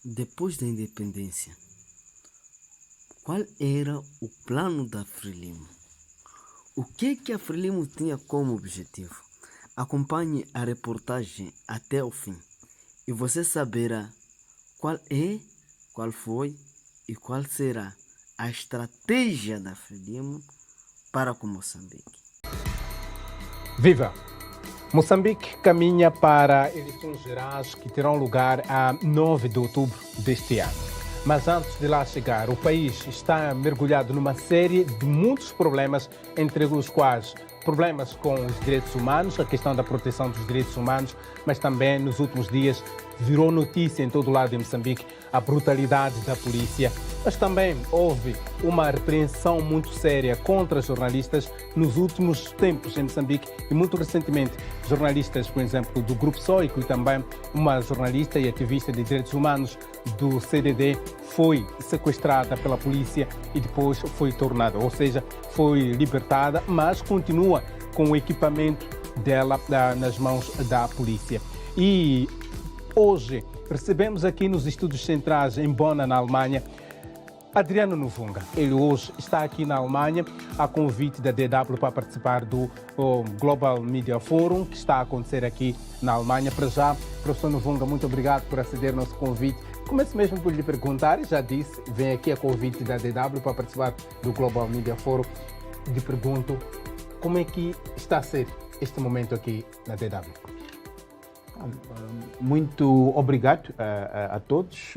Depois da independência, qual era o plano da Frelimo? O que a Frelimo tinha como objetivo? Acompanhe a reportagem até o fim e você saberá qual é, qual foi e qual será a estratégia da Frelimo para com Moçambique. Viva! Moçambique caminha para eleições gerais que terão lugar a 9 de outubro deste ano. Mas antes de lá chegar, o país está mergulhado numa série de muitos problemas, entre os quais problemas com os direitos humanos, a questão da proteção dos direitos humanos, mas também nos últimos dias virou notícia em todo o lado de Moçambique a brutalidade da polícia. Mas também houve uma repreensão muito séria contra jornalistas nos últimos tempos em Moçambique e muito recentemente jornalistas, por exemplo, do Grupo Sóico e também uma jornalista e ativista de direitos humanos do CDD foi sequestrada pela polícia e depois foi tornada, ou seja, foi libertada, mas continua com o equipamento dela nas mãos da polícia. E hoje recebemos aqui nos estúdios centrais em Bonn, na Alemanha, Adriano Novunga. Ele hoje está aqui na Alemanha a convite da DW para participar do Global Media Forum, que está a acontecer aqui na Alemanha. Para já, professor Novunga, muito obrigado por aceder ao nosso convite. Começo mesmo por lhe perguntar, já disse, vem aqui a convite da DW para participar do Global Media Forum. Lhe pergunto, como é que está a ser este momento aqui na DW? Muito obrigado a todos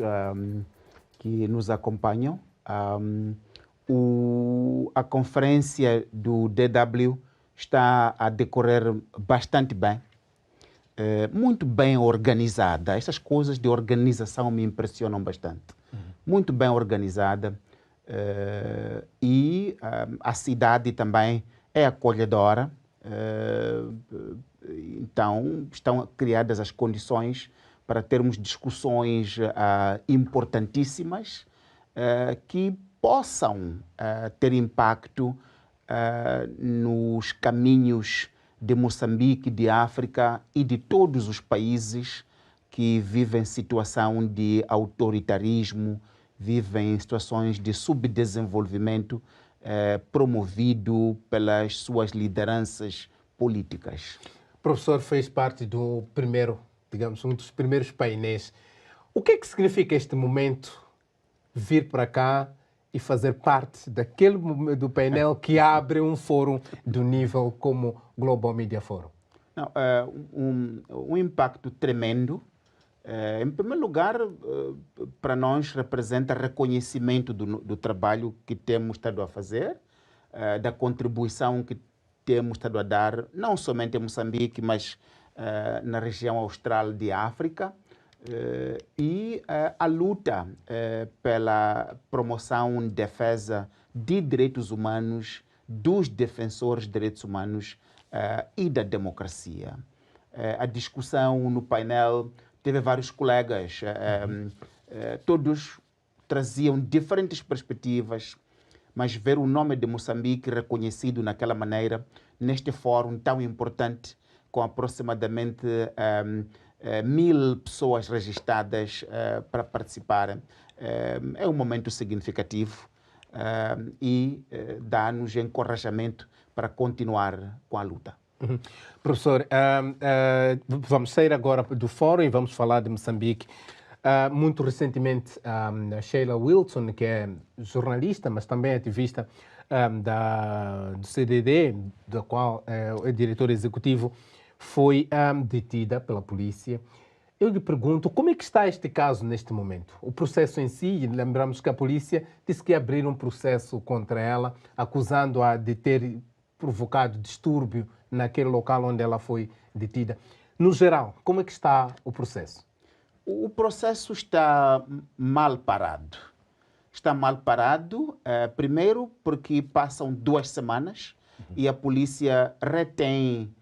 que nos acompanham. A conferência do DW está a decorrer bastante bem, muito bem organizada. Essas coisas de organização me impressionam bastante. Muito bem organizada e a cidade também é acolhedora. Então, estão criadas as condições para termos discussões importantíssimas que possam ter impacto nos caminhos de Moçambique, de África e de todos os países que vivem situação de autoritarismo, vivem situações de subdesenvolvimento promovido pelas suas lideranças políticas. O professor fez parte do primeiro, digamos, um dos primeiros painéis. O que é que significa este momento vir para cá e fazer parte do painel que abre um fórum do nível como Global Media Forum? Não, um impacto tremendo. Em primeiro lugar, para nós representa reconhecimento do trabalho que temos estado a fazer, da contribuição que temos estado a dar, não somente em Moçambique, mas na região austral de África, e a luta pela promoção e defesa de direitos humanos, dos defensores de direitos humanos e da democracia. A discussão no painel teve vários colegas, todos traziam diferentes perspectivas, mas ver o nome de Moçambique reconhecido naquela maneira, neste fórum tão importante, com aproximadamente 1000 pessoas registradas para participar, é um momento significativo e dá-nos encorajamento para continuar com a luta. Professor, vamos sair agora do fórum e vamos falar de Moçambique. Muito recentemente, a Sheila Wilson, que é jornalista, mas também ativista do CDD, da qual é diretor executivo, foi detida pela polícia. Eu lhe pergunto, como é que está este caso neste momento? O processo em si, lembramos que a polícia disse que ia abrir um processo contra ela, acusando-a de ter provocado distúrbio naquele local onde ela foi detida. No geral, como é que está o processo? O processo está mal parado. Está mal parado, primeiro porque passam 2 semanas e a polícia retém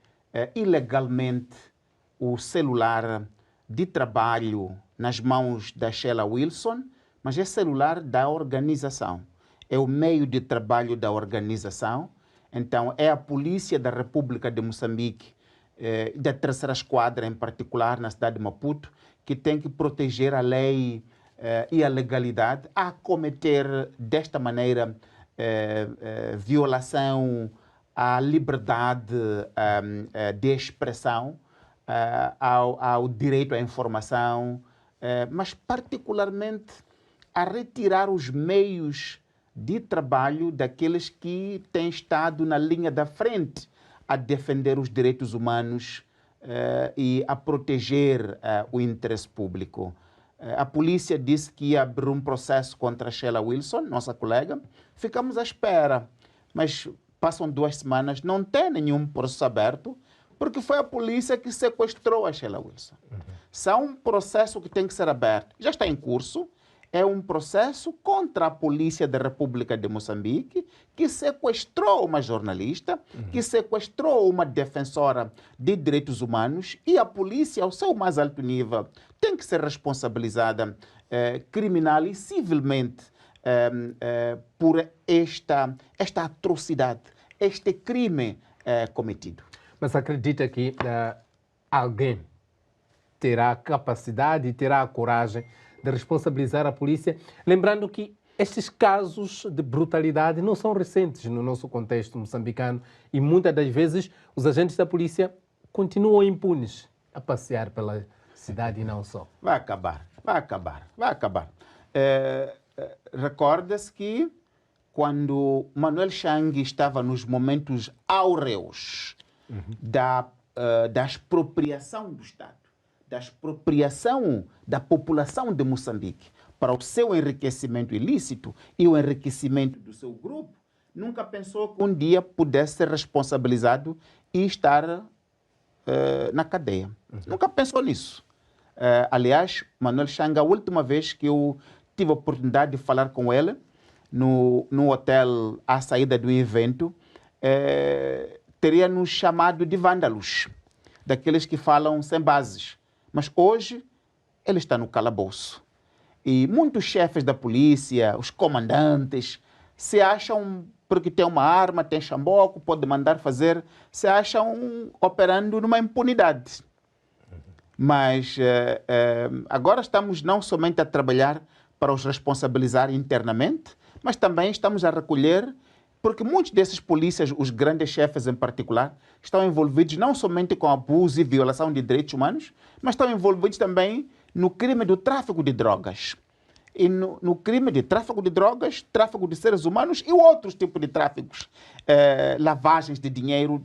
ilegalmente o celular de trabalho nas mãos da Sheila Wilson, mas é celular da organização. É o meio de trabalho da organização. Então, é a polícia da República de Moçambique, da terceira esquadra em particular, na cidade de Maputo, que tem que proteger a lei e a legalidade a cometer desta maneira violação à liberdade de expressão, ao direito à informação, mas particularmente a retirar os meios de trabalho daqueles que têm estado na linha da frente a defender os direitos humanos e a proteger o interesse público. A polícia disse que ia abrir um processo contra a Sheila Wilson, nossa colega. Ficamos à espera, mas passam 2 semanas, não tem nenhum processo aberto, porque foi a polícia que sequestrou a Sheila Wilson. Se há um processo que tem que ser aberto, já está em curso, é um processo contra a Polícia da República de Moçambique, que sequestrou uma jornalista, que sequestrou uma defensora de direitos humanos, e a polícia, ao seu mais alto nível, tem que ser responsabilizada criminal e civilmente por esta atrocidade, este crime cometido. Mas acredita que alguém terá a capacidade e terá a coragem de responsabilizar a polícia, lembrando que estes casos de brutalidade não são recentes no nosso contexto moçambicano e muitas das vezes os agentes da polícia continuam impunes a passear pela cidade e não só. Vai acabar. Recorda-se que quando Manuel Chang estava nos momentos áureos da expropriação do Estado, da expropriação da população de Moçambique para o seu enriquecimento ilícito e o enriquecimento do seu grupo, nunca pensou que um dia pudesse ser responsabilizado e estar na cadeia. Nunca pensou nisso. Aliás, Manuel Chang, a última vez que eu tive a oportunidade de falar com ele, no hotel à saída do evento, teria nos chamado de vândalos, daqueles que falam sem bases. Mas hoje ele está no calabouço. E muitos chefes da polícia, os comandantes, se acham, porque tem uma arma, tem chamboco, pode mandar fazer, se acham operando numa impunidade. Mas agora estamos não somente a trabalhar para os responsabilizar internamente, mas também estamos a recolher, porque muitos desses polícias, os grandes chefes em particular, estão envolvidos não somente com abuso e violação de direitos humanos, mas estão envolvidos também no crime do tráfico de drogas. E no crime de tráfico de drogas, tráfico de seres humanos e outros tipos de tráficos, lavagens de dinheiro,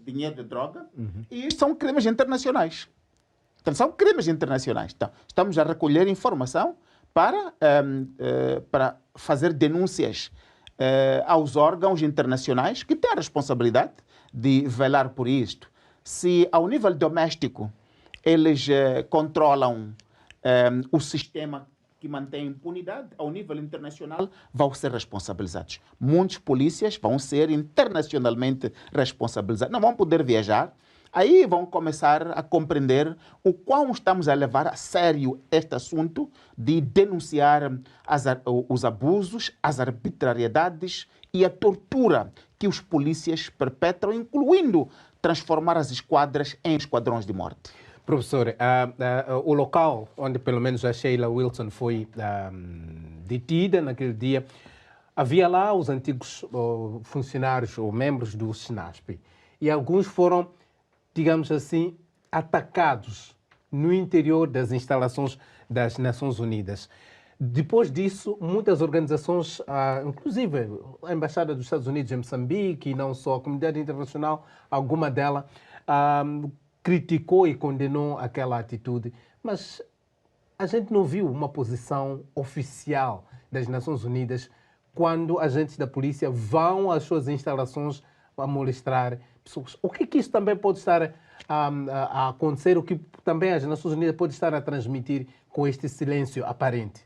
dinheiro de droga, e são crimes internacionais. Então, são crimes internacionais. Então, estamos a recolher informação para fazer denúncias aos órgãos internacionais que têm a responsabilidade de velar por isto. Se ao nível doméstico eles controlam o sistema que mantém impunidade, ao nível internacional vão ser responsabilizados. Muitos polícias vão ser internacionalmente responsabilizados. Não vão poder viajar. Aí vão começar a compreender o quão estamos a levar a sério este assunto de denunciar os abusos, as arbitrariedades e a tortura que os polícias perpetram, incluindo transformar as esquadras em esquadrões de morte. Professor, o local onde pelo menos a Sheila Wilson foi detida naquele dia, havia lá os antigos funcionários ou membros do SNASP e alguns foram, digamos assim, atacados no interior das instalações das Nações Unidas. Depois disso, muitas organizações, inclusive a Embaixada dos Estados Unidos em Moçambique, e não só, a comunidade internacional, alguma dela, criticou e condenou aquela atitude. Mas a gente não viu uma posição oficial das Nações Unidas quando agentes da polícia vão às suas instalações a molestar pessoas. O que isso também pode estar a acontecer, o que também as Nações Unidas pode estar a transmitir com este silêncio aparente?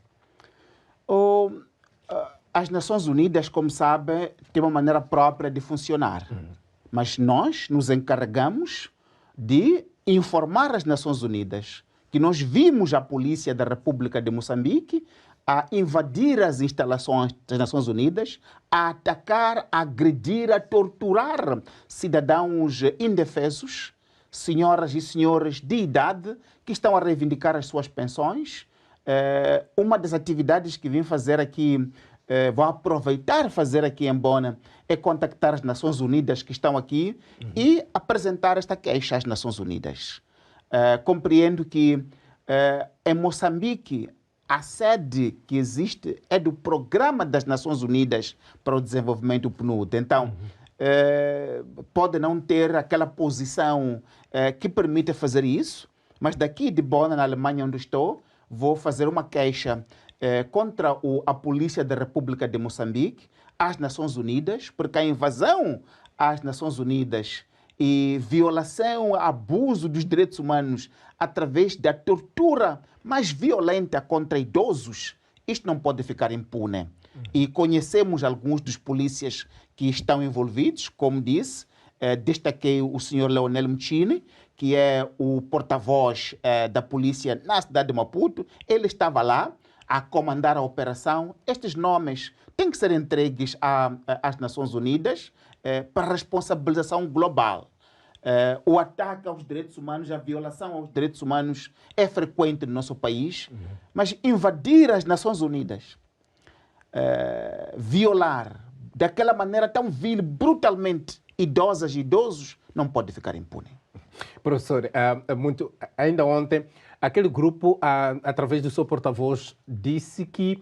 As Nações Unidas, como sabe, têm uma maneira própria de funcionar. Mas nós nos encarregamos de informar as Nações Unidas que nós vimos a polícia da República de Moçambique a invadir as instalações das Nações Unidas, a atacar, a agredir, a torturar cidadãos indefesos, senhoras e senhores de idade que estão a reivindicar as suas pensões, Uma das atividades que vim fazer aqui, vou aproveitar fazer aqui em Bona, é contactar as Nações Unidas que estão aqui e apresentar esta queixa às Nações Unidas. Compreendo que em Moçambique a sede que existe é do Programa das Nações Unidas para o Desenvolvimento, o PNUD. Então, pode não ter aquela posição que permita fazer isso, mas daqui de Bona, na Alemanha, onde estou, vou fazer uma queixa contra a Polícia da República de Moçambique às Nações Unidas, porque a invasão às Nações Unidas e violação, abuso dos direitos humanos através da tortura mais violenta contra idosos, isto não pode ficar impune. E conhecemos alguns dos polícias que estão envolvidos, como disse, destaquei o senhor Leonel Mchini, que é o porta-voz da polícia na cidade de Maputo. Ele estava lá a comandar a operação. Estes nomes têm que ser entregues às Nações Unidas para responsabilização global. O ataque aos direitos humanos, a violação aos direitos humanos é frequente no nosso país, mas invadir as Nações Unidas, violar daquela maneira tão vil, brutalmente, idosas e idosos, não pode ficar impune. Professor, ainda ontem, aquele grupo, através do seu porta-voz, disse que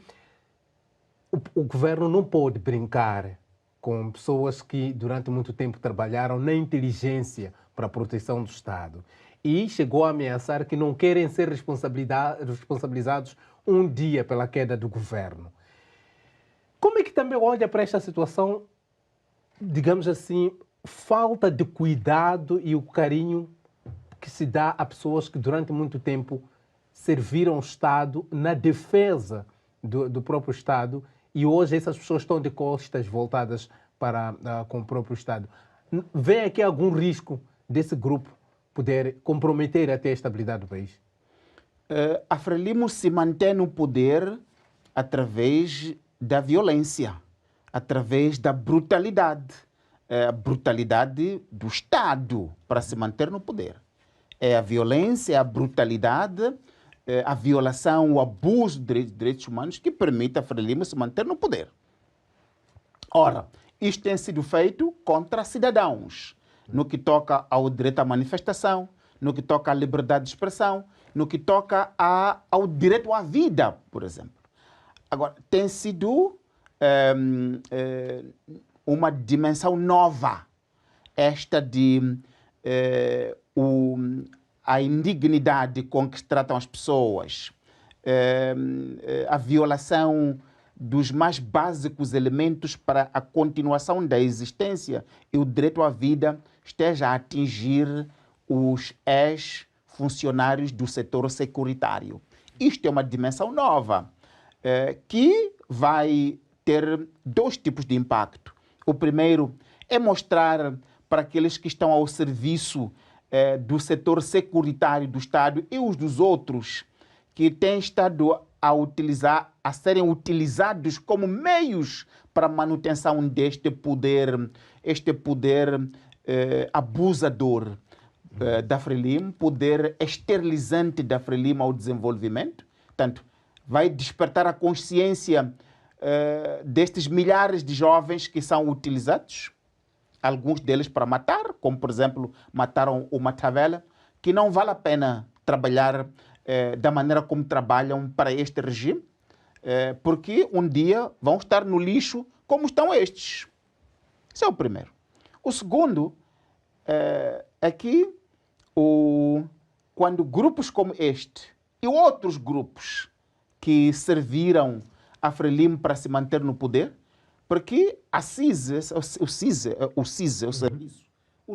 o governo não pode brincar com pessoas que durante muito tempo trabalharam na inteligência para a proteção do Estado. E chegou a ameaçar que não querem ser responsabilizados um dia pela queda do governo. Como é que também olha para esta situação, digamos assim, falta de cuidado e o carinho que se dá a pessoas que durante muito tempo serviram o Estado na defesa do próprio Estado e hoje essas pessoas estão de costas voltadas com o próprio Estado? Vê aqui algum risco desse grupo poder comprometer até a estabilidade do país? A Frelimo se mantém no poder através da violência, através da brutalidade. A brutalidade do Estado para se manter no poder. É a violência, a brutalidade, a violação, o abuso de direitos humanos que permite a Frelimo se manter no poder. Ora, isto tem sido feito contra cidadãos, no que toca ao direito à manifestação, no que toca à liberdade de expressão, no que toca ao direito à vida, por exemplo. Agora, tem sido uma dimensão nova, esta de a indignidade com que se tratam as pessoas, a violação dos mais básicos elementos para a continuação da existência e o direito à vida esteja a atingir os ex-funcionários do setor securitário. Isto é uma dimensão nova, que vai ter dois tipos de impacto. O primeiro é mostrar para aqueles que estão ao serviço do setor securitário do Estado e os dos outros que têm estado a serem utilizados como meios para a manutenção deste poder, abusador da Frelimo, poder esterilizante da Frelimo ao desenvolvimento. Portanto, vai despertar a consciência destes milhares de jovens que são utilizados, alguns deles para matar, como por exemplo mataram o Matavela, que não vale a pena trabalhar da maneira como trabalham para este regime, porque um dia vão estar no lixo como estão estes. Esse é o primeiro. O segundo é que quando grupos como este e outros grupos que serviram a Frelimo para se manter no poder, porque o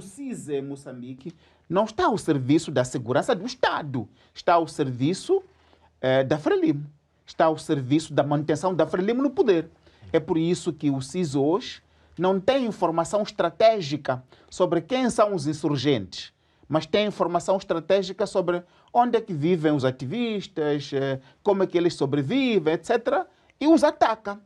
CISE em Moçambique não está ao serviço da segurança do Estado, está ao serviço da Frelimo, está ao serviço da manutenção da Frelimo no poder. É por isso que o CISE hoje não tem informação estratégica sobre quem são os insurgentes, mas tem informação estratégica sobre onde é que vivem os ativistas, como é que eles sobrevivem, etc., e os ataca.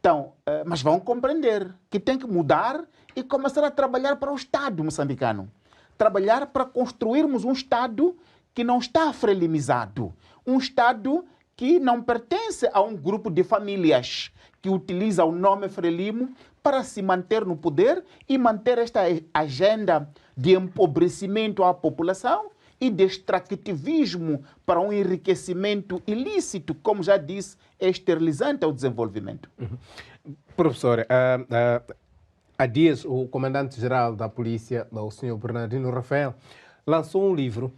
Então, mas vão compreender que tem que mudar e começar a trabalhar para o Estado moçambicano. Trabalhar para construirmos um Estado que não está frelimizado. Um Estado que não pertence a um grupo de famílias que utiliza o nome Frelimo para se manter no poder e manter esta agenda de empobrecimento à população e de extrativismo para um enriquecimento ilícito, como já disse, é esterilizante ao desenvolvimento. Professor, há dias o comandante-geral da polícia, o senhor Bernardino Rafael, lançou um livro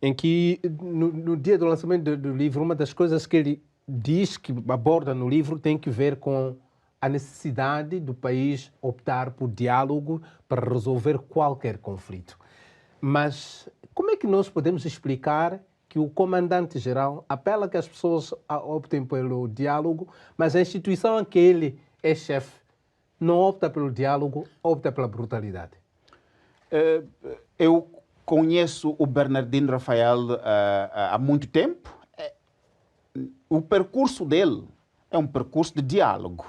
em que, no dia do lançamento do livro, uma das coisas que ele diz, que aborda no livro, tem que ver com a necessidade do país optar por diálogo para resolver qualquer conflito. Mas como é que nós podemos explicar que o comandante-geral apela que as pessoas optem pelo diálogo, mas a instituição em que ele é chefe não opta pelo diálogo, opta pela brutalidade? Eu conheço o Bernardino Rafael há muito tempo. O percurso dele é um percurso de diálogo.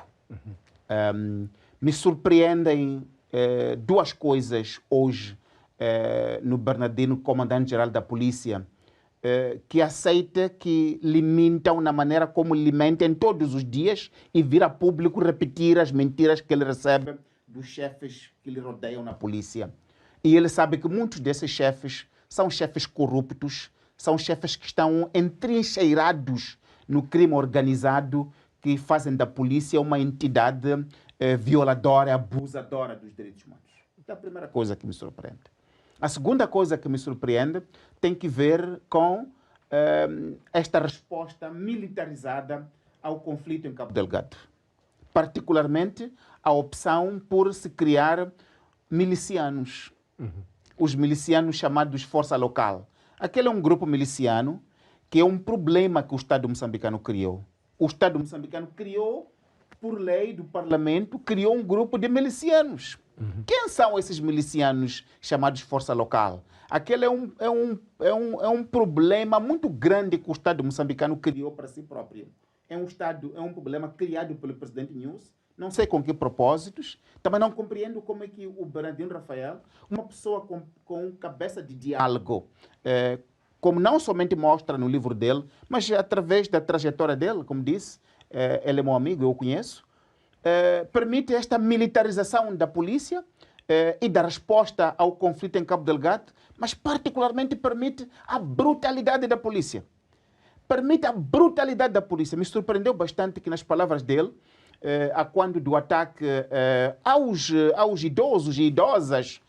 Me surpreendem duas coisas hoje no Bernardino, comandante-geral da polícia, que aceita que lhe mintam na maneira como lhe mentem todos os dias e vir a público repetir as mentiras que ele recebe dos chefes que lhe rodeiam na polícia. E ele sabe que muitos desses chefes são chefes corruptos, são chefes que estão entrincheirados no crime organizado, que fazem da polícia uma entidade violadora, abusadora dos direitos humanos. É a primeira coisa que me surpreende. A segunda coisa que me surpreende tem que ver com esta resposta militarizada ao conflito em Cabo Delgado. Particularmente a opção por se criar milicianos. Os milicianos chamados Força Local. Aquele é um grupo miliciano que é um problema que o Estado moçambicano criou. O Estado moçambicano criou, por lei do Parlamento, criou um grupo de milicianos. Quem são esses milicianos chamados Força Local? Aquele é um problema muito grande que o Estado moçambicano criou para si próprio. É um problema criado pelo presidente News. Não sei com que propósitos. Também não compreendo como é que o Bernardino Rafael, uma pessoa com cabeça de diálogo, como não somente mostra no livro dele, mas através da trajetória dele, como disse, ele é meu amigo, eu o conheço, permite esta militarização da polícia e da resposta ao conflito em Cabo Delgado, mas particularmente permite a brutalidade da polícia. Permite a brutalidade da polícia. Me surpreendeu bastante que nas palavras dele, a quando do ataque aos idosos e idosas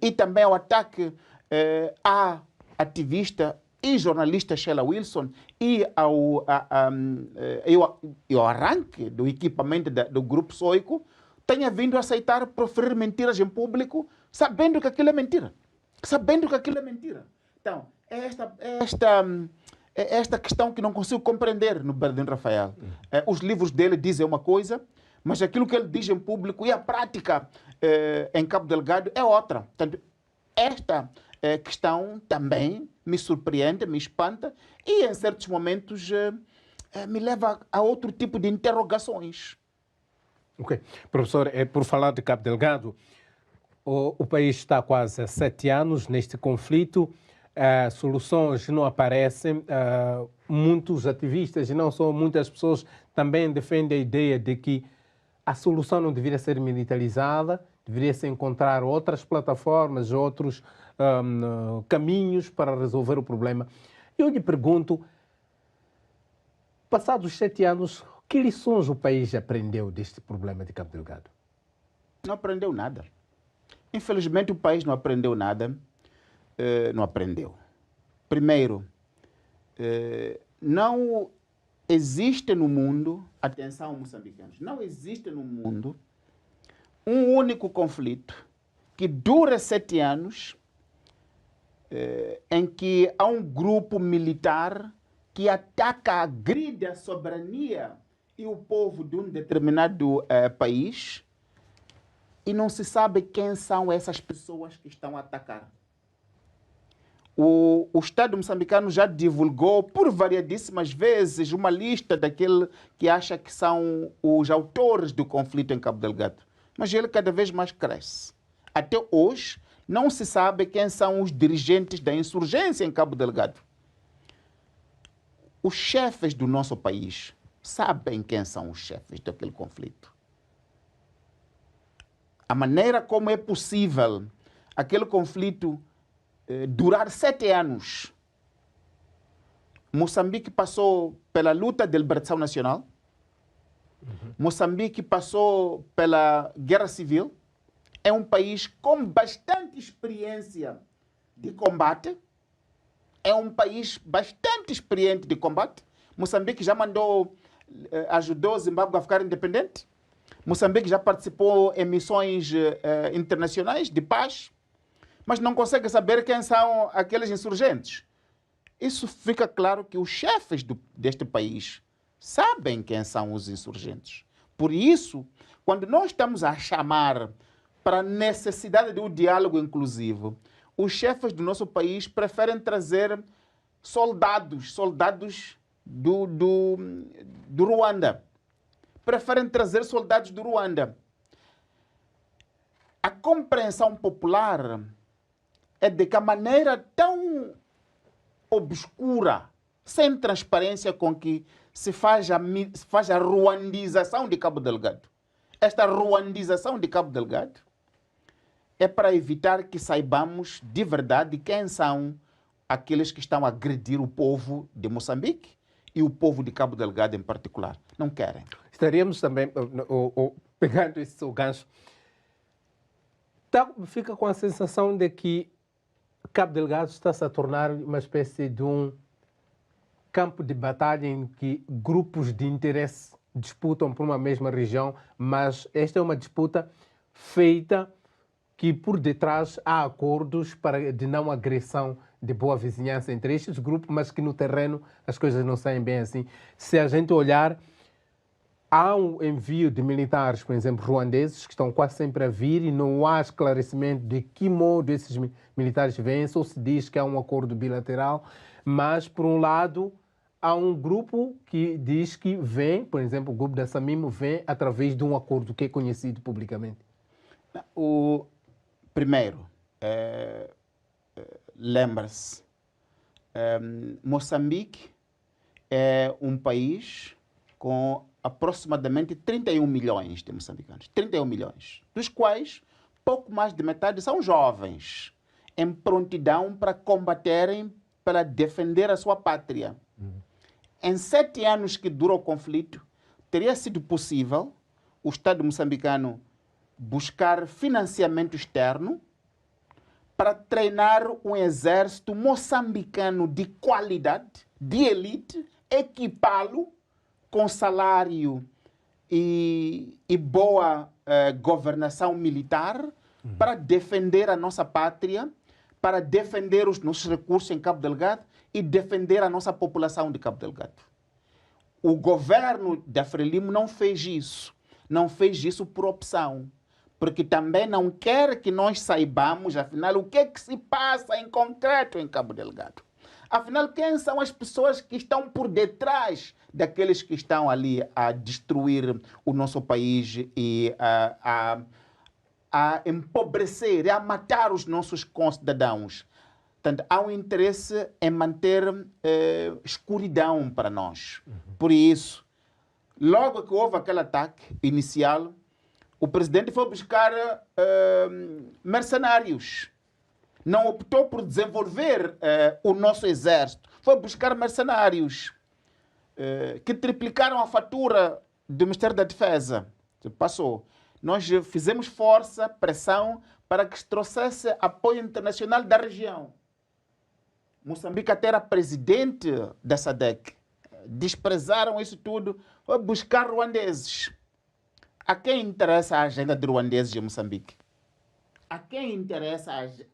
e também ao ataque à ativista e jornalista Sheila Wilson e ao arranque do equipamento do Grupo Soico, tenha vindo a aceitar proferir mentiras em público, sabendo que aquilo é mentira. Sabendo que aquilo é mentira. Então, é esta questão que não consigo compreender no Bernardino Rafael. Os livros dele dizem uma coisa, mas aquilo que ele diz em público e a prática em Cabo Delgado é outra. Portanto, esta questão também me surpreende, me espanta e, em certos momentos, me leva a outro tipo de interrogações. Ok. Professor, por falar de Cabo Delgado, o país está quase há 7 anos neste conflito. Soluções não aparecem. Muitos ativistas, e não só muitas pessoas, também defendem a ideia de que a solução não deveria ser militarizada, deveria se encontrar outras plataformas, outros caminhos para resolver o problema. Eu lhe pergunto, passados 7 anos, que lições o país aprendeu deste problema de Cabo Delgado? Não aprendeu nada. Infelizmente, o país não aprendeu nada. Não aprendeu. Primeiro, não existe no mundo, atenção moçambicanos, não existe no mundo um único conflito que dura 7 anos em que há um grupo militar que ataca, agride a soberania e o povo de um determinado país e não se sabe quem são essas pessoas que estão a atacar. O Estado moçambicano já divulgou por variadíssimas vezes uma lista daquele que acha que são os autores do conflito em Cabo Delgado. Mas ele cada vez mais cresce. Até hoje, não se sabe quem são os dirigentes da insurgência em Cabo Delgado. os chefes do nosso país sabem quem são os chefes daquele conflito. A maneira como é possível aquele conflito durar 7 anos. Moçambique passou pela luta de liberação nacional. Moçambique passou pela guerra civil. É um país com bastante experiência de combate. É um país bastante experiente de combate. Moçambique já ajudou Zimbábue a ficar independente. Moçambique já participou em missões internacionais de paz, mas não consegue saber quem são aqueles insurgentes. Isso fica claro que os chefes deste país sabem quem são os insurgentes. Por isso, quando nós estamos a chamar para a necessidade de um diálogo inclusivo, os chefes do nosso país preferem trazer soldados do Ruanda. Preferem trazer soldados do Ruanda. A compreensão popular é de que a maneira tão obscura, sem transparência com que se faz a ruandização de Cabo Delgado. Esta ruandização de Cabo Delgado é para evitar que saibamos de verdade quem são aqueles que estão a agredir o povo de Moçambique e o povo de Cabo Delgado em particular. Não querem. Estaríamos também, pegando esse seu gancho, fica com a sensação de que Cabo Delgado está-se a tornar uma espécie de um campo de batalha em que grupos de interesse disputam por uma mesma região, mas esta é uma disputa feita que por detrás há acordos de não agressão, de boa vizinhança entre estes grupos, mas que no terreno as coisas não saem bem assim. Se a gente olhar, há um envio de militares, por exemplo, ruandeses, que estão quase sempre a vir e não há esclarecimento de que modo esses militares vêm, só se diz que há um acordo bilateral, mas, por um lado, há um grupo que diz que vem, por exemplo, o grupo da Samimo vem através de um acordo que é conhecido publicamente. Primeiro, lembra-se, Moçambique é um país com aproximadamente 31 milhões de moçambicanos. 31 milhões, dos quais pouco mais de metade são jovens, em prontidão para combaterem, para defender a sua pátria. Em 7 anos que dura o conflito, teria sido possível o Estado moçambicano buscar financiamento externo para treinar um exército moçambicano de qualidade, de elite, equipá-lo com salário e boa governação militar para defender a nossa pátria, para defender os nossos recursos em Cabo Delgado e defender a nossa população de Cabo Delgado. O governo da Frelimo não fez isso. Não fez isso por opção. Porque também não quer que nós saibamos, afinal, o que é que se passa em concreto em Cabo Delgado. Afinal, quem são as pessoas que estão por detrás daqueles que estão ali a destruir o nosso país e a empobrecer, a matar os nossos concidadãos. Portanto, há um interesse em manter escuridão para nós. Por isso, logo que houve aquele ataque inicial, o presidente foi buscar mercenários. Não optou por desenvolver o nosso exército. Foi buscar mercenários que triplicaram a fatura do Ministério da Defesa. Passou. Nós fizemos força, pressão, para que se trouxesse apoio internacional da região. Moçambique até era presidente da SADC. Desprezaram isso tudo. Foi buscar ruandeses. A quem interessa a agenda de ruandeses em Moçambique? A quem interessa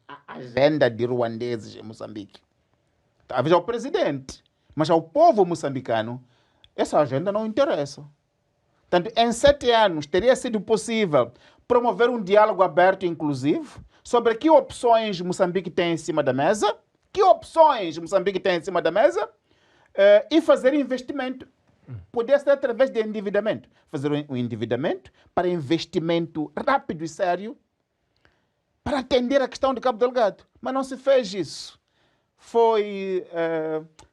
a agenda de ruandeses em Moçambique? Talvez ao presidente, mas ao povo moçambicano, essa agenda não interessa. Portanto, em 7 anos, teria sido possível promover um diálogo aberto e inclusivo sobre que opções Moçambique tem em cima da mesa, e fazer investimento. Poderia ser através de endividamento. Fazer um endividamento para investimento rápido e sério para atender a questão de Cabo Delgado. Mas não se fez isso. foi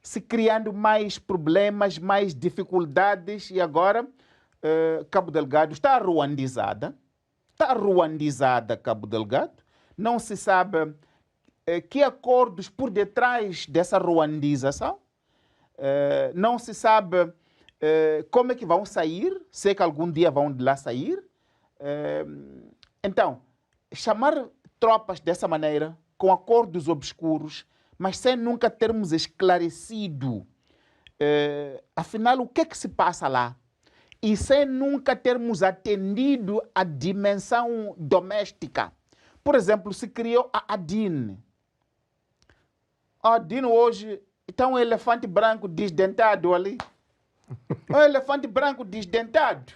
se criando mais problemas, mais dificuldades, e agora Cabo Delgado está ruandizada. Está ruandizada Cabo Delgado. Não se sabe que acordos por detrás dessa ruandização. Não se sabe como é que vão sair, se é que algum dia vão de lá sair. Então, chamar tropas dessa maneira, com acordos obscuros, mas sem nunca termos esclarecido, afinal, o que é que se passa lá? E sem nunca termos atendido a dimensão doméstica. Por exemplo, se criou a ADIN. A ADIN hoje está um elefante branco desdentado ali. Um elefante branco desdentado.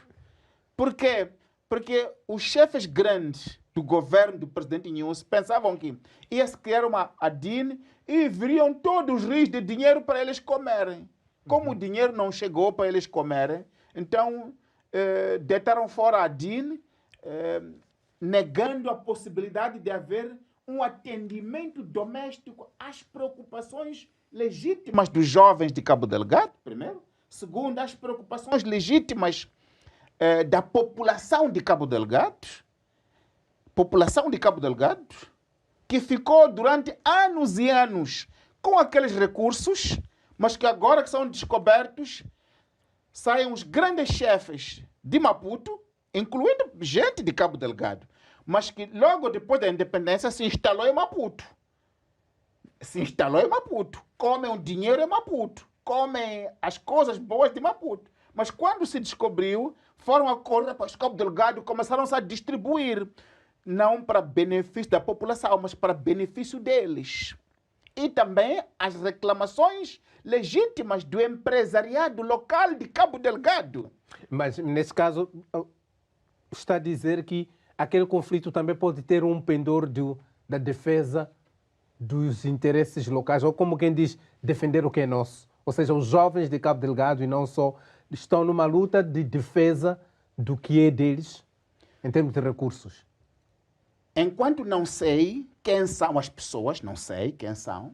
Por quê? Porque os chefes grandes do governo do presidente Inhosse pensavam que ia se criar uma ADIN e viriam todos os rios de dinheiro para eles comerem. Como o dinheiro não chegou para eles comerem, então deitaram fora a ADIN, negando a possibilidade de haver um atendimento doméstico às preocupações legítimas dos jovens de Cabo Delgado, primeiro. Segundo, às preocupações legítimas da população de Cabo Delgado. População de Cabo Delgado, que ficou durante anos e anos com aqueles recursos, mas que agora que são descobertos, saem os grandes chefes de Maputo, incluindo gente de Cabo Delgado, mas que logo depois da independência se instalou em Maputo. Se instalou em Maputo. Comem o dinheiro em Maputo. Comem as coisas boas de Maputo. Mas quando se descobriu, foram acordar para o Cabo Delgado e começaram-se a distribuir, não para benefício da população, mas para benefício deles. E também as reclamações legítimas do empresariado local de Cabo Delgado. Mas, nesse caso, está a dizer que aquele conflito também pode ter um pendor da defesa dos interesses locais, ou como quem diz, defender o que é nosso. Ou seja, os jovens de Cabo Delgado e não só estão numa luta de defesa do que é deles em termos de recursos. Enquanto não sei quem são as pessoas, não sei quem são,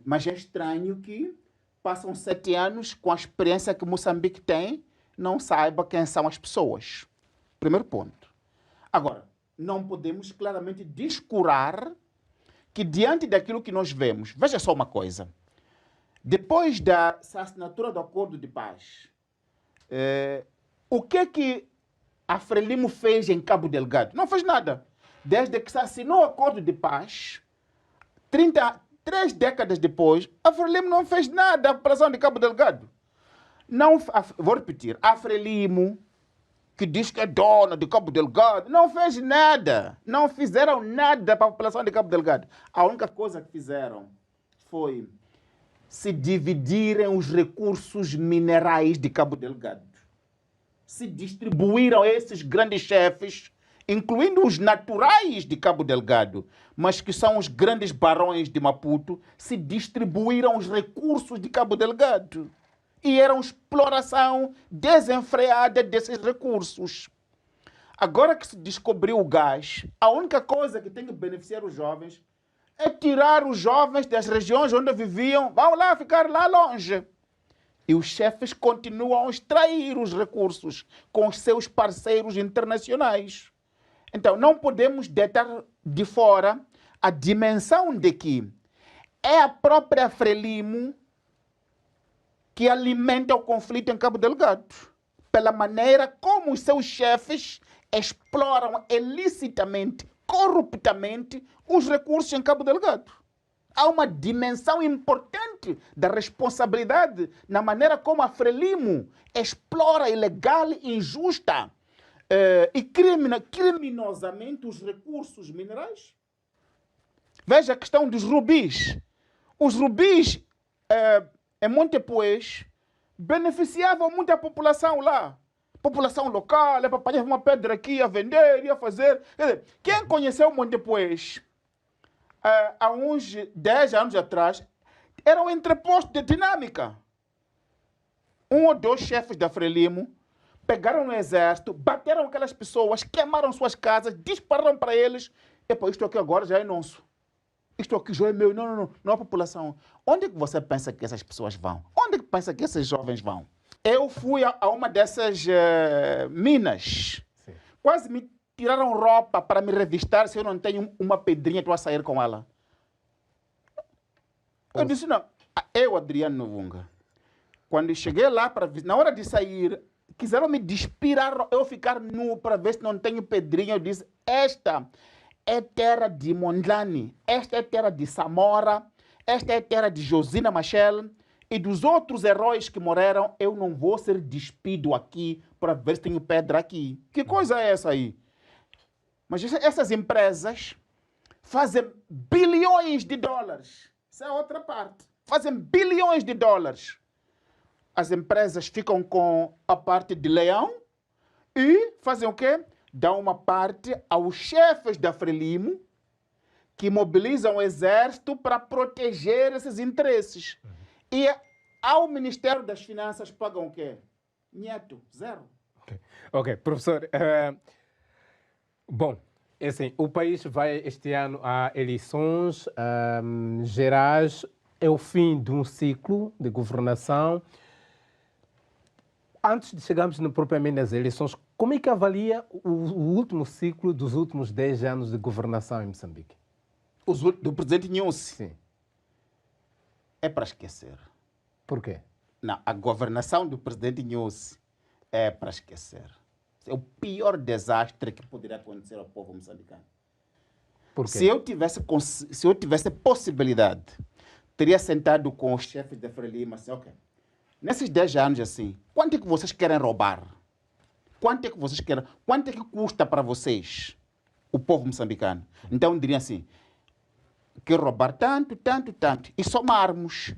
mas é estranho que passam 7 anos com a experiência que Moçambique tem, não saiba quem são as pessoas. Primeiro ponto. Agora, não podemos claramente descurar que diante daquilo que nós vemos, veja só uma coisa, depois da assinatura do acordo de paz, o que a Frelimo fez em Cabo Delgado? Não fez nada. Desde que se assinou o acordo de paz, 3 décadas depois, a Frelimo não fez nada à população de Cabo Delgado. Não, vou repetir, a Frelimo, que diz que é dona de Cabo Delgado, não fez nada. Não fizeram nada para a população de Cabo Delgado. A única coisa que fizeram foi se dividirem os recursos minerais de Cabo Delgado. Se distribuíram esses grandes chefes, incluindo os naturais de Cabo Delgado, mas que são os grandes barões de Maputo, se distribuíram os recursos de Cabo Delgado. E era uma exploração desenfreada desses recursos. Agora que se descobriu o gás, a única coisa que tem que beneficiar os jovens é tirar os jovens das regiões onde viviam, vão lá ficar lá longe. E os chefes continuam a extrair os recursos com os seus parceiros internacionais. Então, não podemos deitar de fora a dimensão de que é a própria Frelimo que alimenta o conflito em Cabo Delgado, pela maneira como os seus chefes exploram ilicitamente, corruptamente, os recursos em Cabo Delgado. Há uma dimensão importante da responsabilidade na maneira como a Frelimo explora ilegal, injusta e criminosamente os recursos minerais. Veja a questão dos rubis. Os rubis em Montepuez beneficiavam muito a população lá. População local, apanhava uma pedra aqui, ia vender, ia fazer. Quer dizer, quem conheceu Montepuez há uns 10 anos atrás, era um entreposto de dinâmica. 1 ou 2 chefes da Frelimo pegaram no exército, bateram aquelas pessoas, queimaram suas casas, dispararam para eles. Epa, isto aqui agora já é nosso. Isto aqui já é meu. Não, não, não. Não é a população. Onde é que você pensa que essas pessoas vão? Onde é que pensa que esses jovens vão? Eu fui a uma dessas minas. Sim. Quase me tiraram roupa para me revistar se eu não tenho uma pedrinha, estou a sair com ela. Eu disse, não. Eu, Adriano Novunga, quando cheguei lá, na hora de sair, quiseram me despirar, eu ficar nu para ver se não tenho pedrinha. Eu disse, esta é terra de Mondlane, esta é terra de Samora, esta é terra de Josina Machel e dos outros heróis que morreram. Eu não vou ser despido aqui para ver se tenho pedra aqui. Que coisa é essa aí? Mas essas empresas fazem bilhões de dólares. Isso é outra parte. Fazem bilhões de dólares. As empresas ficam com a parte de leão e fazem o quê? Dão uma parte aos chefes da Frelimo, que mobilizam o exército para proteger esses interesses. E ao Ministério das Finanças pagam o quê? Nieto, zero. Ok, professor. Bom, é assim, o país vai este ano a eleições gerais. É o fim de um ciclo de governação. Antes de chegarmos propriamente nas eleições, como é que avalia o último ciclo dos últimos 10 anos de governação em Moçambique? Do presidente Nyusi. Sim. É para esquecer. Por quê? Não, a governação do presidente Nyusi é para esquecer. É o pior desastre que poderia acontecer ao povo moçambicano. Por quê? Se eu tivesse possibilidade, teria sentado com os chefes da Frelimo assim, ok, nesses 10 anos assim, quanto é que vocês querem roubar? Quanto é que vocês querem? Quanto é que custa para vocês, o povo moçambicano? Então diriam assim, que roubar tanto, tanto, tanto, e somarmos.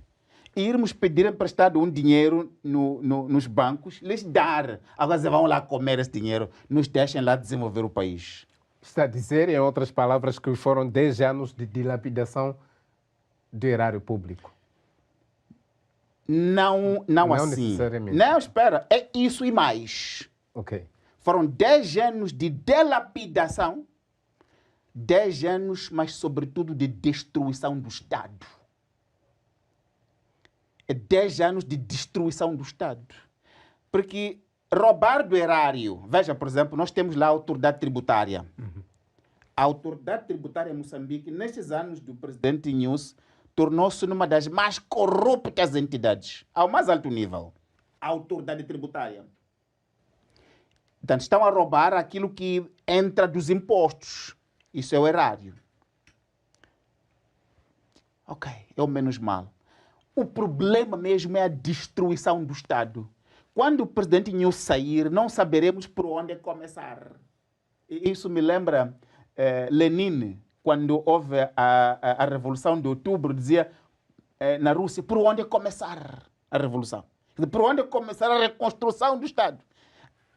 E irmos pedir emprestado um dinheiro nos bancos, lhes dar. Agora vão lá comer esse dinheiro, nos deixem lá desenvolver o país. Está a dizer, em outras palavras, que foram 10 anos de dilapidação do erário público. Não assim. Necessariamente. Não, espera. É isso e mais. Ok. Foram 10 anos de dilapidação, 10 anos, mas sobretudo de destruição do Estado. É 10 anos de destruição do Estado. Porque roubar do erário... Veja, por exemplo, nós temos lá a autoridade tributária. A autoridade tributária em Moçambique, nestes anos do presidente Nyusi, tornou-se uma das mais corruptas entidades, ao mais alto nível. A autoridade tributária. Então, estão a roubar aquilo que entra dos impostos. Isso é o erário. Ok, é o menos mal. O problema mesmo é a destruição do Estado. Quando o presidente Nyusi sair, não saberemos por onde começar. Isso me lembra Lenin, quando houve a Revolução de Outubro, dizia na Rússia, por onde começar a Revolução? Por onde começar a reconstrução do Estado?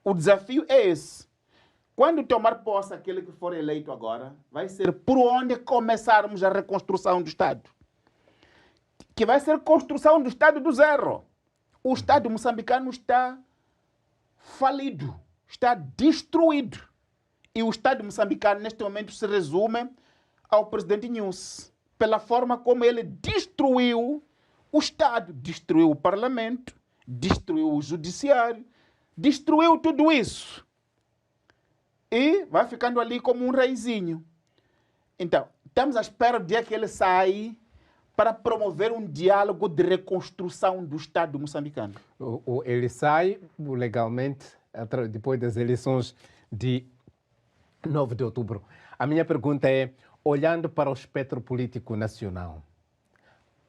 O desafio é esse. Quando tomar posse aquele que for eleito agora, vai ser por onde começarmos a reconstrução do Estado. Que vai ser construção do Estado do zero. O Estado moçambicano está falido, está destruído. E o Estado moçambicano, neste momento, se resume ao presidente Nyusi, pela forma como ele destruiu o Estado, destruiu o Parlamento, destruiu o Judiciário, destruiu tudo isso. E vai ficando ali como um reizinho. Então, estamos à espera do dia que ele sai para promover um diálogo de reconstrução do Estado moçambicano. Ele sai legalmente depois das eleições de 9 de outubro. A minha pergunta é, olhando para o espectro político nacional,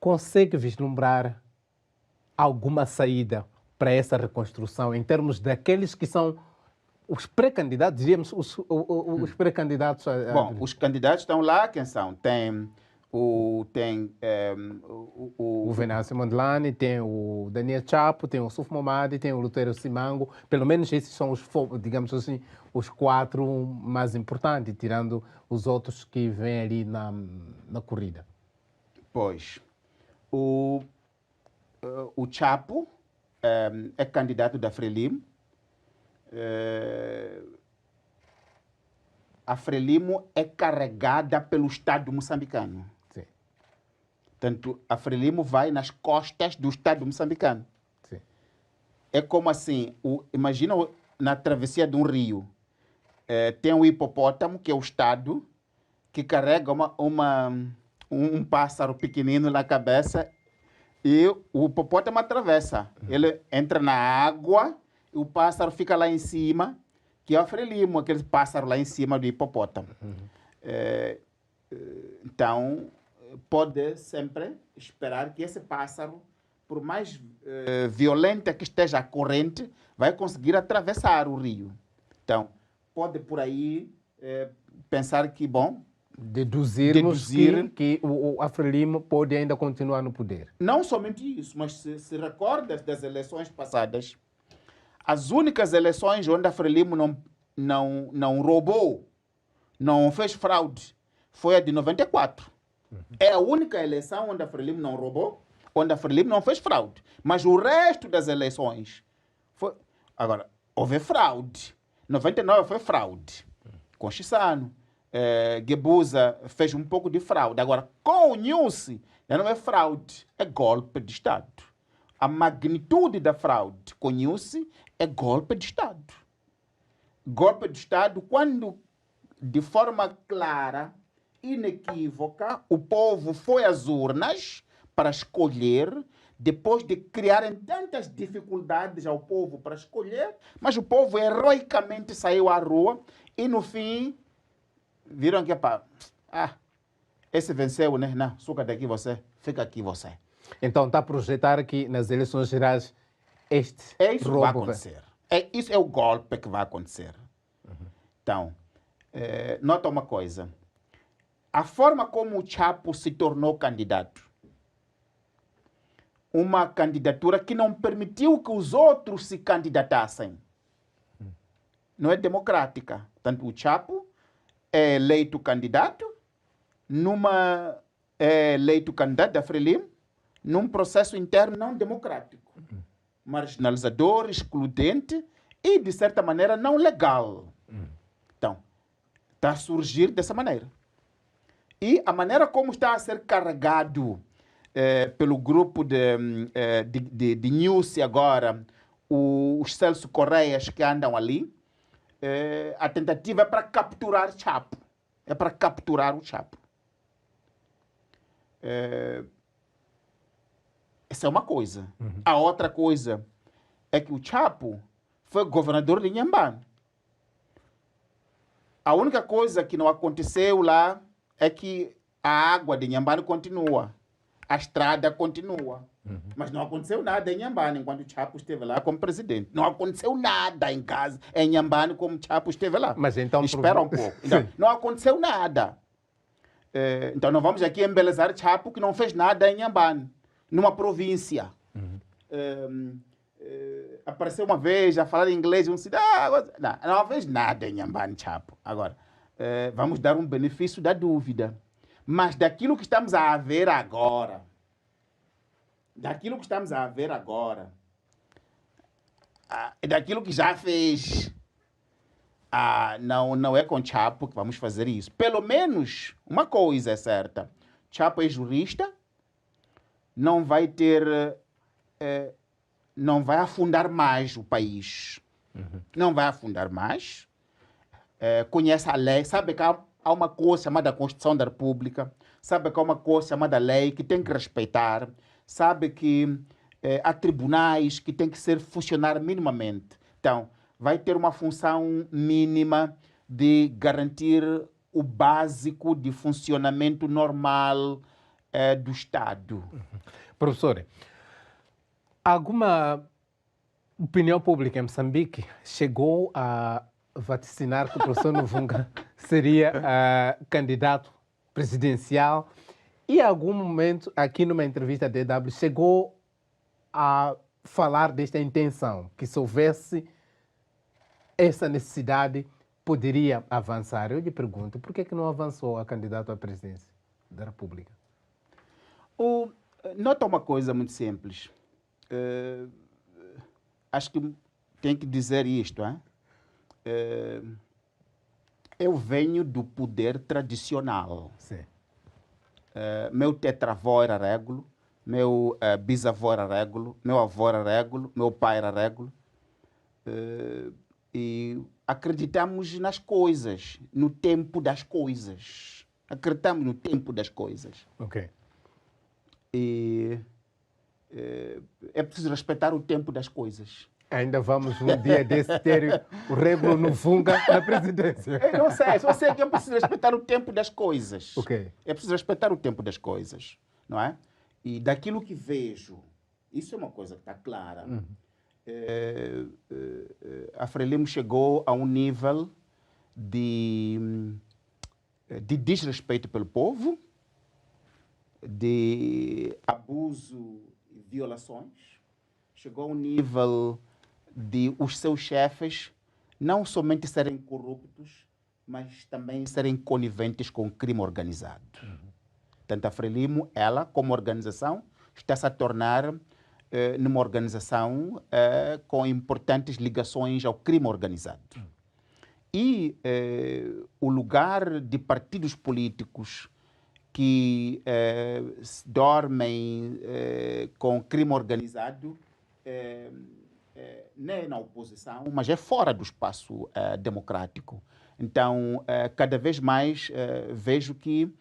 consegue vislumbrar alguma saída para essa reconstrução em termos daqueles que são os pré-candidatos, diríamos, os pré-candidatos? Bom, os candidatos estão lá, quem são? Tem o Venâncio Mondlane, tem o Daniel Chapo, tem o Suf Momadi, tem o Lutero Simango. Pelo menos esses são os, digamos assim, os 4 mais importantes, tirando os outros que vêm ali na corrida. Pois. O Chapo é candidato da Frelimo. A Frelimo é carregada pelo Estado moçambicano. Sim. Portanto, a Frelimo vai nas costas do Estado moçambicano. Sim. É como assim, imagina na travessia de um rio, tem um hipopótamo, que é o Estado, que carrega um pássaro pequenino na cabeça e o hipopótamo atravessa. Ele entra na água e o pássaro fica lá em cima, que é o Frelimo, aquele pássaro lá em cima do hipopótamo. Então, pode sempre esperar que esse pássaro, por mais violenta que esteja a corrente, vai conseguir atravessar o rio. Então, pode por aí pensar que, bom, Deduzirmos que o Frelimo pode ainda continuar no poder. Não somente isso, mas se recordas das eleições passadas, as únicas eleições onde a Frelimo não roubou, não fez fraude, foi a de 94. É a única eleição onde a Frelimo não roubou, onde a Frelimo não fez fraude. Mas o resto das eleições foi... Agora, houve fraude. 99 foi fraude. Com Chissano. Guebuza fez um pouco de fraude. Agora, com o Nussi, já não é fraude, é golpe de Estado. A magnitude da fraude com o Nussi é golpe de Estado. Golpe de Estado quando, de forma clara, inequívoca, o povo foi às urnas para escolher, depois de criarem tantas dificuldades ao povo para escolher, mas o povo heroicamente saiu à rua e, no fim, viram que, esse venceu, né? Não, suca daqui você, fica aqui você. Então está a projetar que nas eleições gerais este isso roubo vai acontecer. Isso é o golpe que vai acontecer. Então, nota uma coisa. A forma como o Chapo se tornou candidato, uma candidatura que não permitiu que os outros se candidatassem, não é democrática. Portanto, o Chapo é eleito candidato, é eleito candidato da Frelimo, num processo interno não democrático, marginalizador, excludente e, de certa maneira, não legal. Então, está a surgir dessa maneira. E a maneira como está a ser carregado pelo grupo de Nussi agora, os Celso Correias que andam ali, a tentativa é para capturar Chapo. É para capturar o Chapo. Essa é uma coisa. A outra coisa é que o Chapo foi governador de Inhambane. A única coisa que não aconteceu lá é que a água de Inhambane continua. A estrada continua. Mas não aconteceu nada em Inhambane enquanto o Chapo esteve lá como presidente. Não aconteceu nada em casa, em Inhambane, como o Chapo esteve lá. Mas então... Espera um pouco. Então, não aconteceu nada. Então não vamos aqui embelezar Chapo que não fez nada em Inhambane, numa província. Apareceu uma vez a falar inglês, não fez nada em Inhambane, Chapo. Agora, vamos dar um benefício da dúvida. Mas daquilo que estamos a ver agora, daquilo que já fez, não é com Chapo que vamos fazer isso. Pelo menos uma coisa é certa. Chapo é jurista, não vai afundar mais o país. Não vai afundar mais. Conhece a lei, sabe que há uma coisa chamada Constituição da República, sabe que há uma coisa chamada lei que tem que respeitar, sabe que há tribunais que têm que funcionar minimamente. Então, vai ter uma função mínima de garantir o básico de funcionamento normal do Estado. Professor, alguma opinião pública em Moçambique chegou a vaticinar que o professor Novunga seria candidato presidencial e em algum momento, aqui numa entrevista da DW, chegou a falar desta intenção, que se houvesse essa necessidade, poderia avançar. Eu lhe pergunto, por que não avançou a candidato à presidência da República? Nota uma coisa muito simples. Acho que tem que dizer isto, hein? Eu venho do poder tradicional. Sim. Meu tetravó era régulo, meu bisavô era régulo, meu avô era régulo, meu pai era régulo. E acreditamos nas coisas, no tempo das coisas. Acreditamos no tempo das coisas. Ok. E é preciso respeitar o tempo das coisas. Ainda vamos um dia desse ter o Régulo no Funga na presidência. Eu não sei, só sei que é preciso respeitar o tempo das coisas. Ok. É preciso respeitar o tempo das coisas, não é? E daquilo que vejo, isso é uma coisa que está clara. A Frelimo chegou a um nível de desrespeito pelo povo, de abuso e violações. Chegou a um nível de os seus chefes não somente serem corruptos, mas também serem coniventes com o crime organizado. Portanto, a Frelimo, ela, como organização, está-se a tornar numa organização com importantes ligações ao crime organizado. E o lugar de partidos políticos que dormem com crime organizado não é na oposição, mas é fora do espaço democrático. Então, cada vez mais vejo que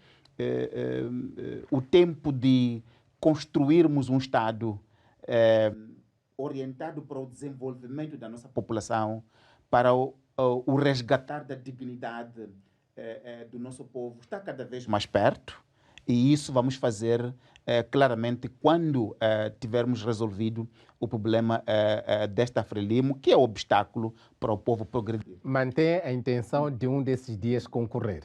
o tempo de construirmos um Estado orientado para o desenvolvimento da nossa população, para o resgatar da dignidade do nosso povo, está cada vez mais perto. E isso vamos fazer claramente quando tivermos resolvido o problema desta Frelimo, que é o obstáculo para o povo progredir. Mantém a intenção de um desses dias concorrer.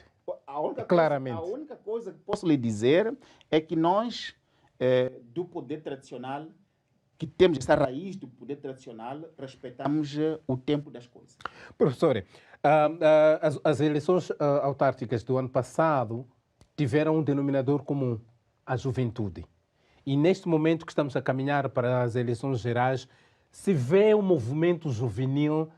Claramente. A única coisa que posso lhe dizer é que nós, do poder tradicional, que temos essa raiz do poder tradicional, respeitamos o tempo das coisas. Professor, as eleições autárquicas do ano passado tiveram um denominador comum, a juventude. E neste momento que estamos a caminhar para as eleições gerais, se vê um movimento juvenil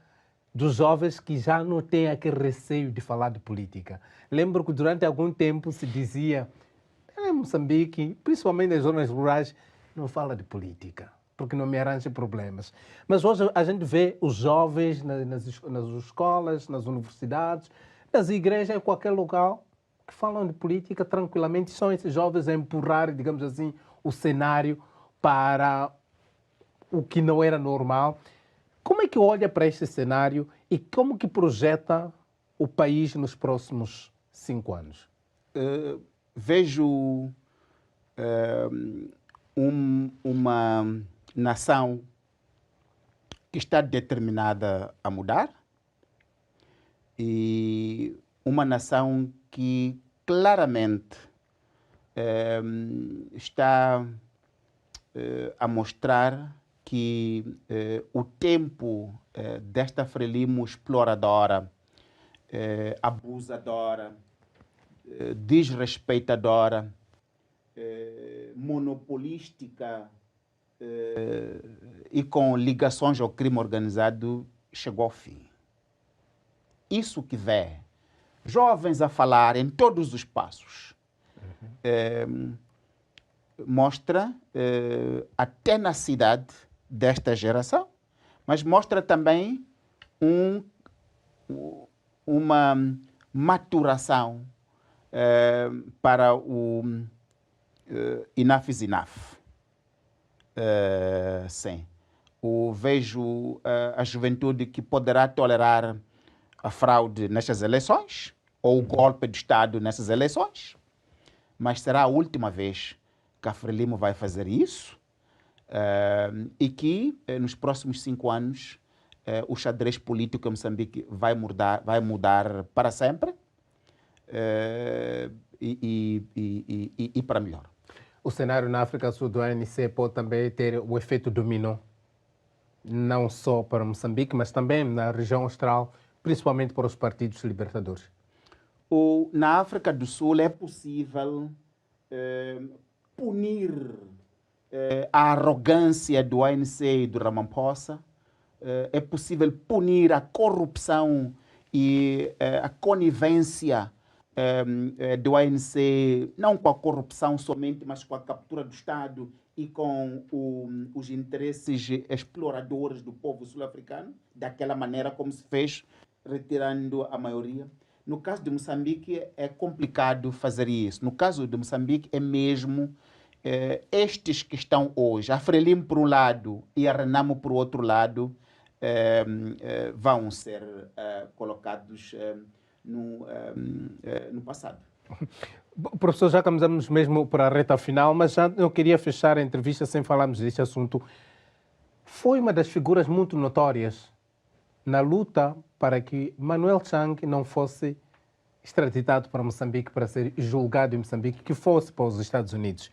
dos jovens que já não têm aquele receio de falar de política. Lembro que durante algum tempo se dizia, em Moçambique, principalmente nas zonas rurais, não fala de política, porque não me arranja problemas. Mas hoje a gente vê os jovens nas escolas, nas universidades, nas igrejas, em qualquer lugar, que falam de política tranquilamente. São esses jovens a empurrar, digamos assim, o cenário para o que não era normal. Como é que olha para este cenário e como que projeta o país nos próximos 5 anos? Vejo uma nação que está determinada a mudar e uma nação que claramente está a mostrar que o tempo desta Frelimo exploradora, abusadora, desrespeitadora, monopolística e com ligações ao crime organizado chegou ao fim. Isso que vê jovens a falar em todos os passos mostra a tenacidade desta geração, mas mostra também uma maturação para o enough is enough. Sim. Vejo a juventude que poderá tolerar a fraude nestas eleições, ou o golpe de Estado nessas eleições, mas será a última vez que a Frelimo vai fazer isso e que nos próximos 5 anos o xadrez político em Moçambique vai mudar para sempre e para melhor. O cenário na África Sul do ANC pode também ter o efeito dominó, não só para Moçambique, mas também na região austral, principalmente para os partidos libertadores. Na África do Sul é possível punir a arrogância do ANC e do Ramaphosa, é possível punir a corrupção e a conivência do ANC, não com a corrupção somente, mas com a captura do Estado e com os interesses exploradores do povo sul-africano, daquela maneira como se fez, retirando a maioria. No caso de Moçambique é complicado fazer isso. No caso de Moçambique é mesmo estes que estão hoje, a Frelimo por um lado e a Renamo por outro lado, vão ser colocados no passado. Professor, já caminhamos mesmo para a reta final, mas já eu queria fechar a entrevista sem falarmos deste assunto. Foi uma das figuras muito notórias na luta para que Manuel Chang não fosse extraditado para Moçambique para ser julgado em Moçambique, que fosse para os Estados Unidos.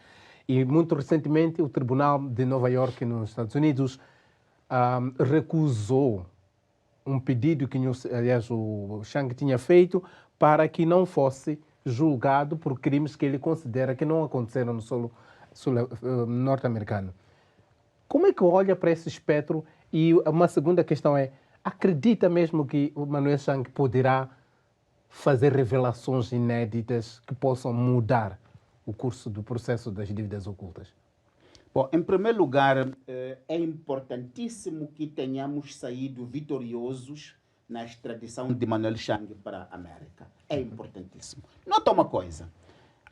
E muito recentemente o Tribunal de Nova Iorque nos Estados Unidos recusou um pedido que, aliás, o Chang tinha feito para que não fosse julgado por crimes que ele considera que não aconteceram no solo norte-americano. Como é que olha para esse espectro? E uma segunda questão é, acredita mesmo que o Manuel Chang poderá fazer revelações inéditas que possam mudar o curso do processo das dívidas ocultas? Bom, em primeiro lugar, é importantíssimo que tenhamos saído vitoriosos na extradição de Manuel Chang para a América. É importantíssimo. Nota uma coisa.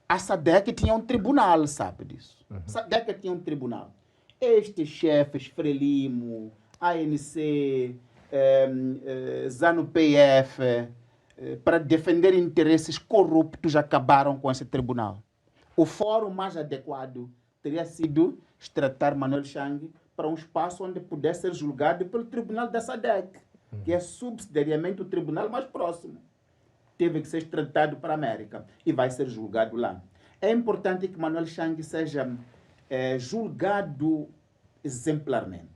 A SADC tinha um tribunal, sabe disso? A SADC tinha um tribunal. Estes chefes, Frelimo, ANC, ZANU-PF, para defender interesses corruptos, acabaram com esse tribunal. O fórum mais adequado teria sido extraditar Manuel Chang para um espaço onde pudesse ser julgado pelo tribunal da SADC, que é subsidiariamente o tribunal mais próximo. Teve que ser extraditado para a América e vai ser julgado lá. É importante que Manuel Chang seja julgado exemplarmente.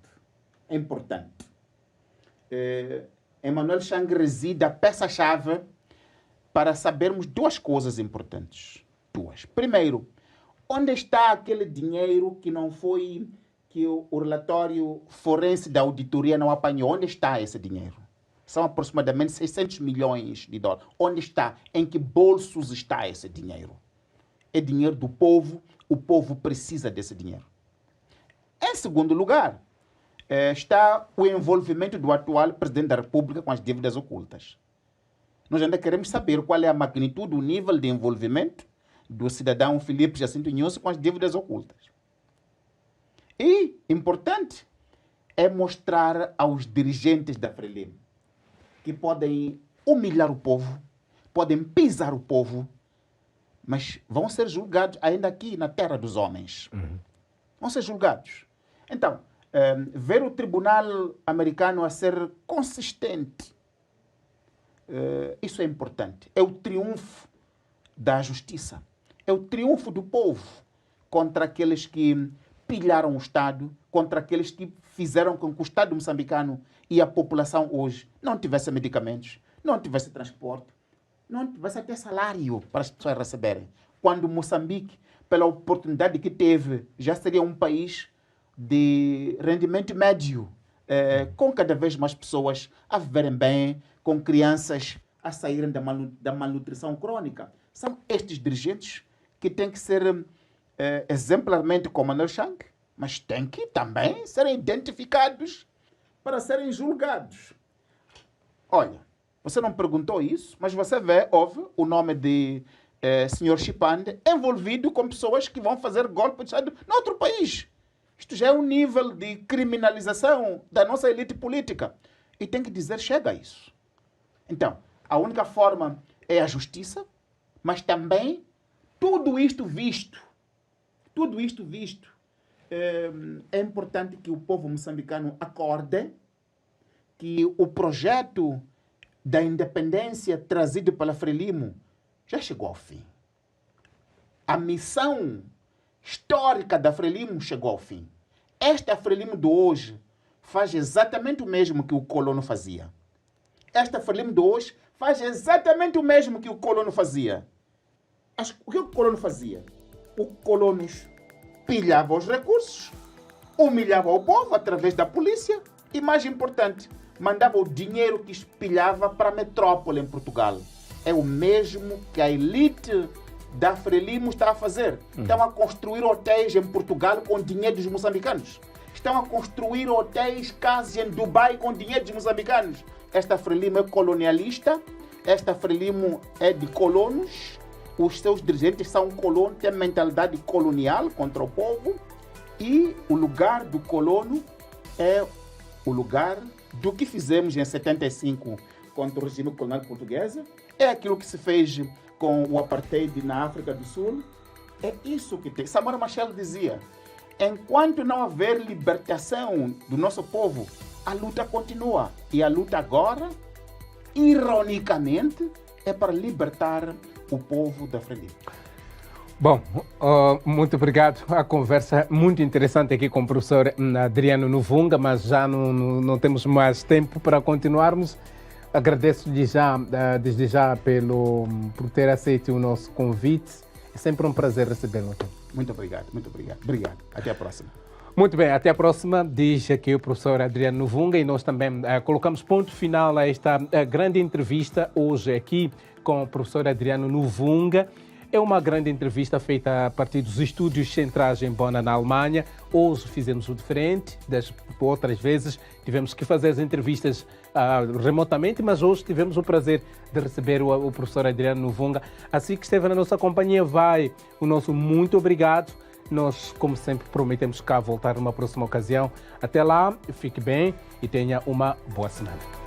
É importante. Manuel Chang reside a peça-chave para sabermos duas coisas importantes. Primeiro, onde está aquele dinheiro que não foi, que o relatório forense da auditoria não apanhou? Onde está esse dinheiro? São aproximadamente 600 milhões de dólares. Onde está? Em que bolsos está esse dinheiro? É dinheiro do povo, o povo precisa desse dinheiro. Em segundo lugar, está o envolvimento do atual presidente da República com as dívidas ocultas. Nós ainda queremos saber qual é a magnitude, o nível de envolvimento do cidadão Filipe Jacinto Inhosso com as dívidas ocultas. E, importante, é mostrar aos dirigentes da Frelimo que podem humilhar o povo, podem pisar o povo, mas vão ser julgados ainda aqui na terra dos homens. Vão ser julgados. Então, ver o tribunal americano a ser consistente, isso é importante. É o triunfo da justiça. É o triunfo do povo contra aqueles que pilharam o Estado, contra aqueles que fizeram com que o Estado moçambicano e a população hoje não tivesse medicamentos, não tivesse transporte, não tivesse até salário para as pessoas receberem. Quando Moçambique, pela oportunidade que teve, já seria um país de rendimento médio, com cada vez mais pessoas a viverem bem, com crianças a saírem da malnutrição crônica. São estes dirigentes que têm que ser exemplarmente como Manuel Chang, mas têm que também serem identificados para serem julgados. Olha, você não perguntou isso, mas você vê, houve o nome de Sr. Chipande envolvido com pessoas que vão fazer golpe de Estado em outro país. Isto já é um nível de criminalização da nossa elite política. E tem que dizer, chega a isso. Então, a única forma é a justiça, mas também tudo isto visto, é importante que o povo moçambicano acorde que o projeto da independência trazido pela Frelimo já chegou ao fim. A missão histórica da Frelimo chegou ao fim. Esta Frelimo de hoje faz exatamente o mesmo que o colono fazia. Esta Frelimo de hoje faz exatamente o mesmo que o colono fazia. O que o colono fazia? O colono pilhava os recursos, humilhava o povo através da polícia e, mais importante, mandava o dinheiro que espilhava para a metrópole em Portugal. é o mesmo que a elite da Frelimo está a fazer. Estão a construir hotéis em Portugal com dinheiro dos moçambicanos. Estão a construir hotéis, casas em Dubai com dinheiro dos moçambicanos. Esta Frelimo é colonialista, esta Frelimo é de colonos, os seus dirigentes são colonos, têm mentalidade colonial contra o povo, e o lugar do colono é o lugar do que fizemos em 75 contra o regime colonial português, é aquilo que se fez com o apartheid na África do Sul. É isso que tem. Samora Machel dizia, enquanto não houver libertação do nosso povo, a luta continua. E a luta agora, ironicamente, é para libertar o povo da Frelimo. Bom, muito obrigado. A conversa é muito interessante aqui com o professor Adriano Nuvunga, mas já não temos mais tempo para continuarmos. Agradeço-lhe desde já por ter aceito o nosso convite. É sempre um prazer recebê-lo. Muito obrigado, muito obrigado. Obrigado. Até a próxima. Muito bem, até a próxima, diz aqui o professor Adriano Nuvunga, e nós também colocamos ponto final a esta grande entrevista hoje aqui com o professor Adriano Nuvunga. É uma grande entrevista feita a partir dos estúdios centrais em Bonn, na Alemanha. Hoje fizemos o diferente, das outras vezes tivemos que fazer as entrevistas remotamente, mas hoje tivemos o prazer de receber o professor Adriano Nuvunga. Assim que esteve na nossa companhia, vai o nosso muito obrigado. Nós, como sempre, prometemos cá voltar numa próxima ocasião. Até lá, fique bem e tenha uma boa semana.